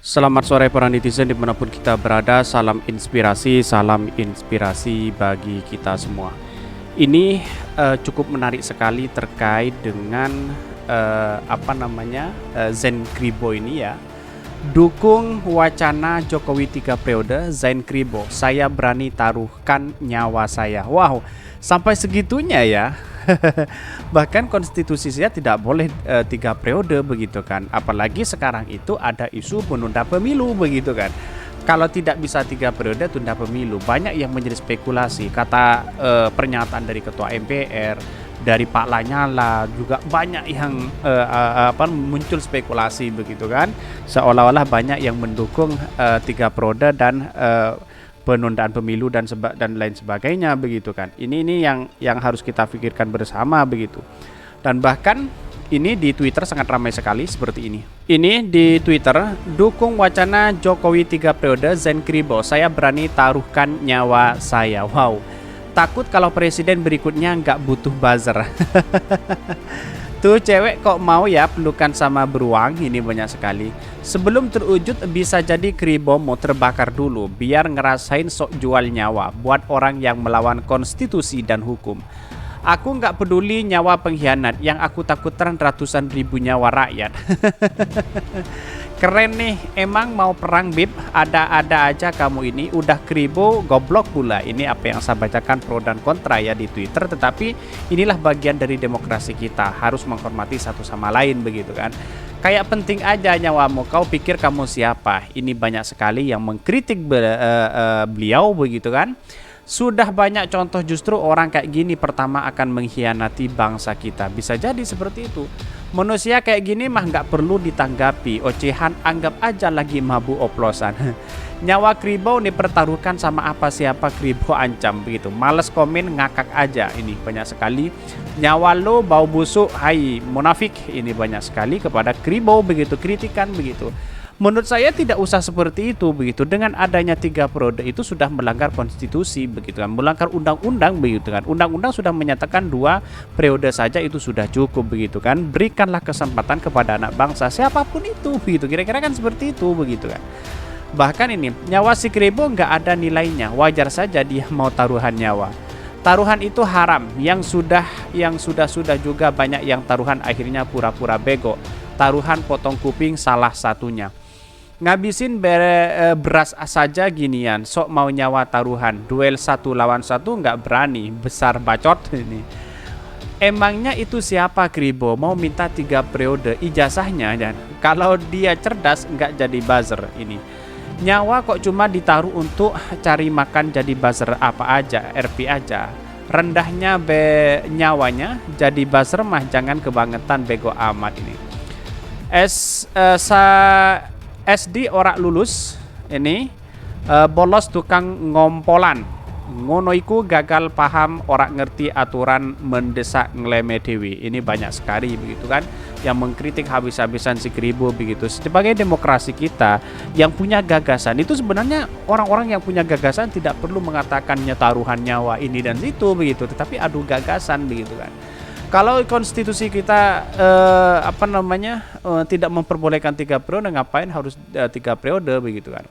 Selamat sore para netizen dimanapun kita berada, salam inspirasi bagi kita semua. Ini cukup menarik sekali terkait dengan Zain Kribo ini ya. Dukung wacana Jokowi 3 periode, Zain Kribo, saya berani taruhkan nyawa saya. Wow, sampai segitunya ya. Bahkan konstitusi saya tidak boleh 3 periode begitu kan. Apalagi sekarang itu ada isu menunda pemilu begitu kan. Kalau tidak bisa 3 periode tunda pemilu, banyak yang menjadi spekulasi. Kata pernyataan dari Ketua MPR, dari Pak Lanyala juga banyak yang muncul spekulasi begitu kan. Seolah-olah banyak yang mendukung 3 periode dan penundaan pemilu dan lain sebagainya begitu kan. Ini yang harus kita pikirkan bersama begitu. Dan bahkan ini di Twitter sangat ramai sekali seperti ini. Ini di Twitter, dukung wacana Jokowi 3 periode, Zain Kribo, saya berani taruhkan nyawa saya. Wow, takut kalau presiden berikutnya nggak butuh buzzer. Tuh cewek kok mau ya pelukan sama beruang, ini banyak sekali. Sebelum terwujud bisa jadi Kribo mau terbakar dulu biar ngerasain sok jual nyawa buat orang yang melawan konstitusi dan hukum. Aku nggak peduli nyawa pengkhianat, yang aku takutkan ratusan ribu nyawa rakyat. Keren nih, emang mau perang bib, ada-ada aja kamu ini, udah Kribo goblok pula. Ini apa yang saya bacakan pro dan kontra ya di Twitter, tetapi inilah bagian dari demokrasi kita, harus menghormati satu sama lain begitu kan. Kayak penting aja nyawamu, kau pikir kamu siapa? Ini banyak sekali yang mengkritik beliau begitu kan. Sudah banyak contoh justru orang kayak gini pertama akan mengkhianati bangsa kita. Bisa jadi seperti itu. Manusia kayak gini mah nggak perlu ditanggapi. Ocehan anggap aja lagi mabuk oplosan. Nyawa Kribo dipertaruhkan sama apa siapa Kribo ancam begitu. Males komen ngakak aja. Ini banyak sekali. Nyawa lo bau busuk, hai munafik. Ini banyak sekali kepada Kribo begitu, kritikan begitu. Menurut saya tidak usah seperti itu begitu. Dengan adanya 3 periode itu sudah melanggar konstitusi begitu kan, melanggar undang-undang begitu kan. Undang-undang sudah menyatakan 2 periode saja itu sudah cukup begitu kan. Berikanlah kesempatan kepada anak bangsa siapapun itu begitu. Kira-kira kan seperti itu begitu kan. Bahkan ini nyawa si Kribo nggak ada nilainya, wajar saja dia mau taruhan nyawa. Taruhan itu haram, yang sudah juga banyak yang taruhan akhirnya pura-pura bego. Taruhan potong kuping salah satunya. Ngabisin beras saja ginian, sok mau nyawa taruhan. Duel 1 lawan 1 nggak berani, besar bacot ini. Emangnya itu siapa Kribo mau minta 3 periode ijazahnya, dan kalau dia cerdas nggak jadi buzzer ini. Nyawa kok cuma ditaruh untuk cari makan, jadi buzzer apa aja, RP aja. Rendahnya nyawanya jadi buzzer mah jangan kebangetan bego amat ini. SD ora lulus ini bolos tukang ngompolan, ngono iku gagal paham, ora ngerti aturan, mendesak ngeleme dewi. Ini banyak sekali begitu kan yang mengkritik habis-habisan si Kribo begitu. Sebagai demokrasi kita yang punya gagasan itu, sebenarnya orang-orang yang punya gagasan tidak perlu mengatakannya taruhan nyawa ini dan itu begitu, tetapi adu gagasan begitu kan. Kalau konstitusi kita tidak memperbolehkan 3 periode, ngapain harus 3 periode begitu kan.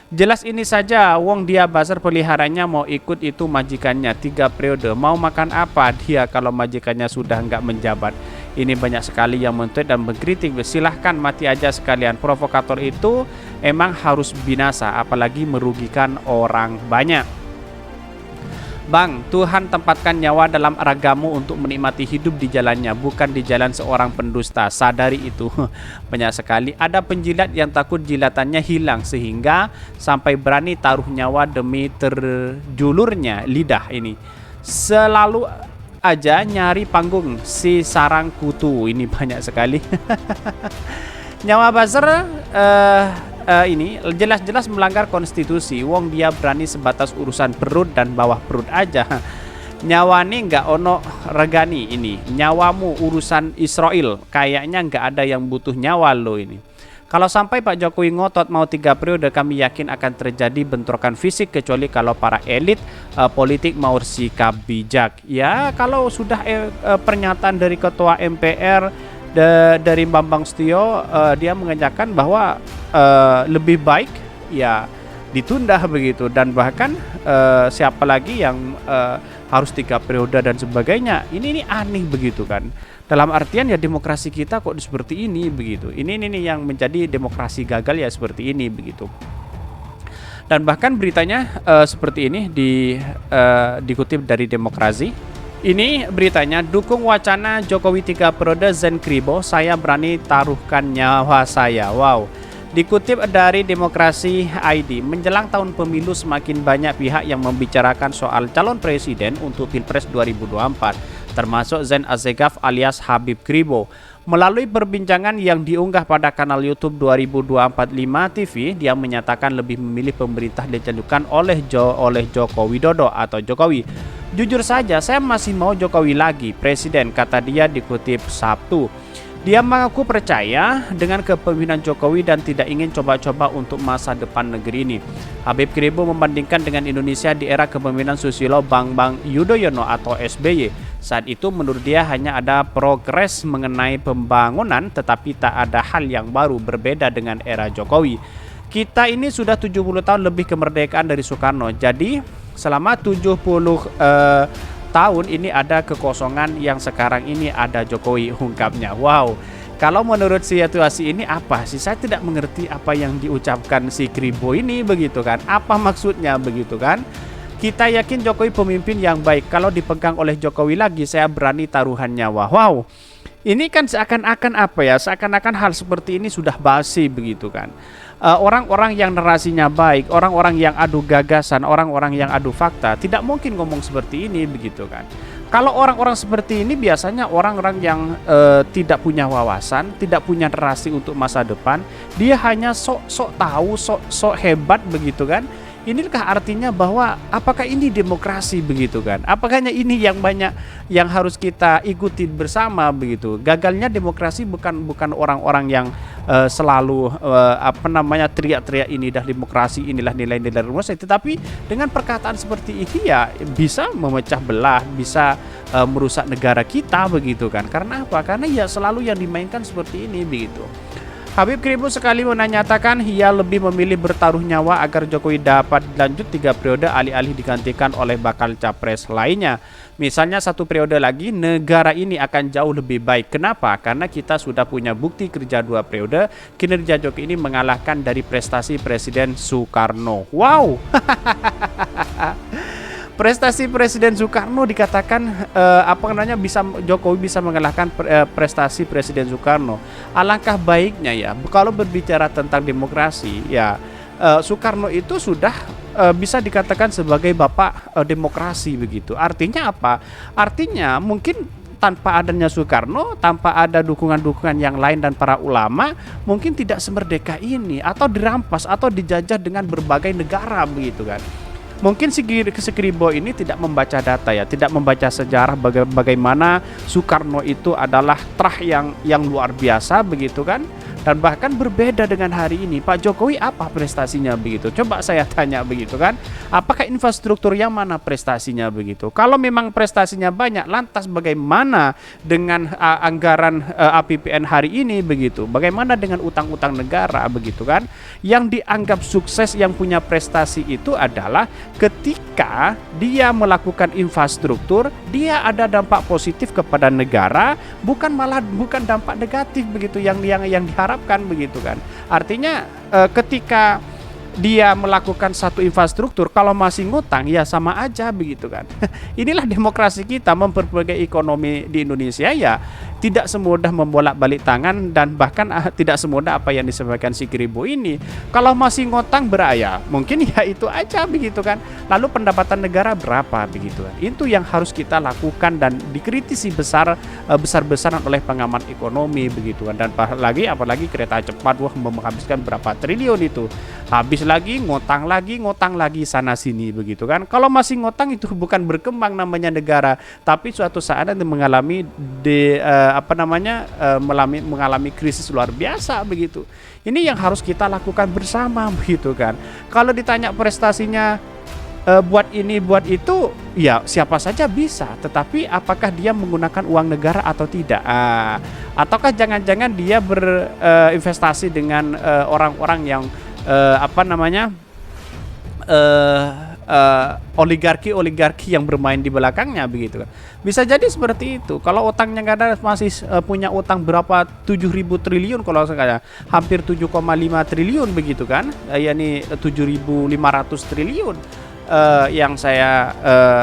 Jelas ini saja, wong dia buzzer peliharanya mau ikut itu majikannya 3 periode. Mau makan apa dia kalau majikannya sudah nggak menjabat. Ini banyak sekali yang men-tweet dan mengkritik. Silahkan mati aja sekalian. Provokator itu emang harus binasa, apalagi merugikan orang banyak. Bang, Tuhan tempatkan nyawa dalam ragamu untuk menikmati hidup di jalannya, bukan di jalan seorang pendusta. Sadari itu. Banyak sekali ada penjilat yang takut jilatannya hilang sehingga sampai berani taruh nyawa demi terjulurnya lidah ini. Selalu aja nyari panggung si sarang kutu. Ini banyak sekali. Nyawa buzzer ini jelas-jelas melanggar konstitusi. Wong dia berani sebatas urusan perut dan bawah perut aja. Nyawani nggak ono regani ini. Nyawamu urusan Israel. Kayaknya nggak ada yang butuh nyawa lo ini. Kalau sampai Pak Jokowi ngotot mau 3 periode, kami yakin akan terjadi bentrokan fisik, kecuali kalau para elit politik mau sikap bijak. Ya kalau sudah pernyataan dari Ketua MPR Dari Bambang Setio, dia mengenyahkan bahwa lebih baik ya ditunda begitu, dan bahkan siapa lagi yang harus 3 periode dan sebagainya. Ini aneh begitu kan. Dalam artian ya demokrasi kita kok seperti ini begitu. Ini yang menjadi demokrasi gagal ya seperti ini begitu. Dan bahkan beritanya seperti ini dikutip dari Demokrasi. Ini beritanya, dukung wacana Jokowi 3 periode Zen Kribo, saya berani taruhkan nyawa saya. Wow. Dikutip dari Demokrasi ID, menjelang tahun pemilu semakin banyak pihak yang membicarakan soal calon presiden untuk Pilpres 2024, termasuk Zen Azegaf alias Habib Kribo. Melalui perbincangan yang diunggah pada kanal YouTube 2025 TV, dia menyatakan lebih memilih pemerintah dijalankan oleh Joko Widodo atau Jokowi. Jujur saja, saya masih mau Jokowi lagi presiden, kata dia dikutip Sabtu. Dia mengaku percaya dengan kepemimpinan Jokowi dan tidak ingin coba-coba untuk masa depan negeri ini. Habib Kribo membandingkan dengan Indonesia di era kepemimpinan Susilo Bambang Yudhoyono atau SBY. Saat itu menurut dia hanya ada progres mengenai pembangunan, tetapi tak ada hal yang baru berbeda dengan era Jokowi. Kita ini sudah 70 tahun lebih kemerdekaan dari Soekarno. Jadi selama 70 tahun ini ada kekosongan yang sekarang ini ada Jokowi, ungkapnya. Wow. Kalau menurut situasi ini apa sih? Saya tidak mengerti apa yang diucapkan si Kribo ini begitu kan. Apa maksudnya begitu kan? Kita yakin Jokowi pemimpin yang baik. Kalau dipegang oleh Jokowi lagi, saya berani taruhan nyawa. Wow. Ini kan seakan-akan apa ya? Seakan-akan hal seperti ini sudah basi begitu kan. Orang-orang yang narasinya baik, orang-orang yang adu gagasan, orang-orang yang adu fakta, tidak mungkin ngomong seperti ini begitu kan. Kalau orang-orang seperti ini biasanya orang-orang yang tidak punya wawasan, tidak punya narasi untuk masa depan, dia hanya sok tahu, sok hebat begitu kan. Inikah artinya bahwa apakah ini demokrasi begitu kan? Apakah ini yang banyak yang harus kita ikuti bersama begitu? Gagalnya demokrasi bukan orang-orang yang selalu teriak-teriak ini dah demokrasi, inilah nilai-nilai demokrasi, tetapi dengan perkataan seperti ini ya bisa memecah belah, bisa merusak negara kita begitu kan? Karena apa? Karena ya selalu yang dimainkan seperti ini begitu. Habib Kribo sekali menyatakan ia lebih memilih bertaruh nyawa agar Jokowi dapat lanjut 3 periode alih-alih digantikan oleh bakal capres lainnya. Misalnya 1 periode lagi, negara ini akan jauh lebih baik. Kenapa? Karena kita sudah punya bukti kerja 2 periode, kinerja Jokowi ini mengalahkan dari prestasi Presiden Soekarno. Wow. Prestasi Presiden Soekarno dikatakan Jokowi bisa mengalahkan prestasi Presiden Soekarno. Alangkah baiknya ya kalau berbicara tentang demokrasi ya Soekarno itu sudah bisa dikatakan sebagai bapak demokrasi begitu. Artinya apa? Artinya mungkin tanpa adanya Soekarno, tanpa ada dukungan-dukungan yang lain dan para ulama, mungkin tidak semerdeka ini atau dirampas atau dijajah dengan berbagai negara begitu kan. Mungkin si Kribo ini tidak membaca data ya, tidak membaca sejarah bagaimana Soekarno itu adalah yang luar biasa begitu kan. Dan bahkan berbeda dengan hari ini. Pak Jokowi apa prestasinya begitu? Coba saya tanya begitu kan. Apakah infrastruktur yang mana prestasinya begitu? Kalau memang prestasinya banyak, lantas bagaimana dengan anggaran APBN hari ini begitu? Bagaimana dengan utang-utang negara begitu kan? Yang dianggap sukses yang punya prestasi itu adalah ketika dia melakukan infrastruktur, dia ada dampak positif kepada negara, bukan dampak negatif begitu yang diharapkan begitu kan. Artinya ketika dia melakukan satu infrastruktur, kalau masih ngutang ya sama aja begitu kan. Inilah demokrasi kita, memperbaiki ekonomi di Indonesia ya tidak semudah membolak-balik tangan, dan bahkan tidak semudah apa yang disampaikan si Kribo ini. Kalau masih ngutang beraya, mungkin ya itu aja begitu kan. Lalu pendapatan negara berapa begitu kan. Itu yang harus kita lakukan dan dikritisi besar-besaran oleh pengamat ekonomi begitu kan. Dan apalagi kereta cepat menghabiskan berapa triliun itu. Habis lagi ngutang lagi sana sini begitu kan. Kalau masih ngutang itu bukan berkembang namanya negara, tapi suatu saat nanti mengalami mengalami krisis luar biasa begitu. Ini yang harus kita lakukan bersama begitu kan. Kalau ditanya prestasinya buat ini buat itu, ya siapa saja bisa, tetapi apakah dia menggunakan uang negara atau tidak, ataukah jangan-jangan dia berinvestasi dengan orang-orang yang apa namanya, oligarki yang bermain di belakangnya begitu kan. Bisa jadi seperti itu. Kalau utangnya nggak ada, masih punya utang berapa 7.000 triliun, kalau sekarang hampir 7,5 triliun begitu kan, yakni 7.500 triliun, yang saya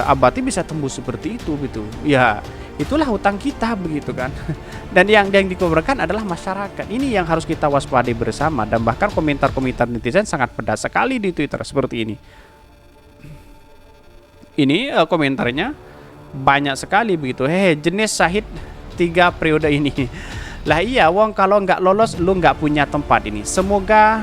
abati bisa tembus seperti itu gitu ya. Itulah hutang kita begitu kan. Dan yang dikuburkan adalah masyarakat. Ini yang harus kita waspadai bersama. Dan bahkan komentar-komentar netizen sangat pedas sekali di Twitter seperti ini. Ini komentarnya banyak sekali begitu. Jenis Syahid 3 periode ini. Lah iya, wong kalau nggak lolos lu nggak punya tempat ini. Semoga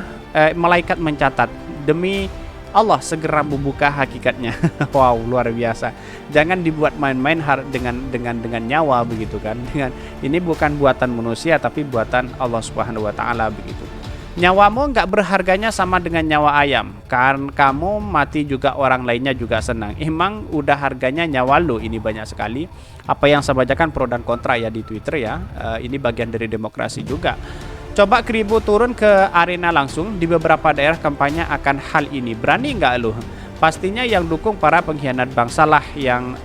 malaikat mencatat, demi Allah segera membuka hakikatnya. Wow, luar biasa. Jangan dibuat main-main dengan nyawa begitu kan. Dengan ini bukan buatan manusia tapi buatan Allah Subhanahu wa taala begitu. Nyawamu nggak berharganya sama dengan nyawa ayam. Kan kamu mati juga orang lainnya juga senang. Emang udah harganya nyawa lu. Ini banyak sekali apa yang saya bacakan pro dan kontra ya di Twitter ya. Ini bagian dari demokrasi juga. Coba Kribo turun ke arena langsung di beberapa daerah kampanye akan hal ini. Berani nggak lu? Pastinya yang dukung para pengkhianat bangsa lah yang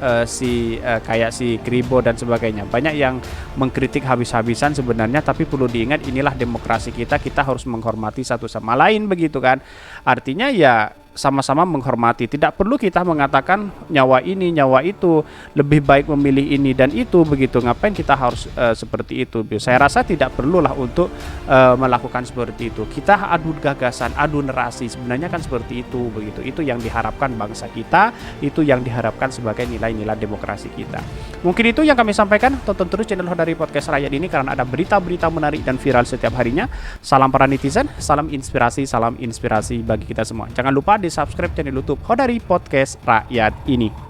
kayak si Kribo dan sebagainya. Banyak yang mengkritik habis-habisan sebenarnya, tapi perlu diingat inilah demokrasi kita harus menghormati satu sama lain begitu kan. Artinya ya sama-sama menghormati. Tidak perlu kita mengatakan nyawa ini, nyawa itu, lebih baik memilih ini dan itu begitu. Ngapain kita harus seperti itu? Saya rasa tidak perlulah untuk melakukan seperti itu. Kita adu gagasan, adu narasi, sebenarnya kan seperti itu begitu. Itu yang diharapkan bangsa kita, itu yang diharapkan sebagai nilai-nilai demokrasi kita. Mungkin itu yang kami sampaikan. Tonton terus channel Hodari Podcast Rakyat ini karena ada berita-berita menarik dan viral setiap harinya. Salam para netizen, salam inspirasi bagi kita semua. Jangan lupa di subscribe channel YouTube Hodari Podcast Rakyat ini.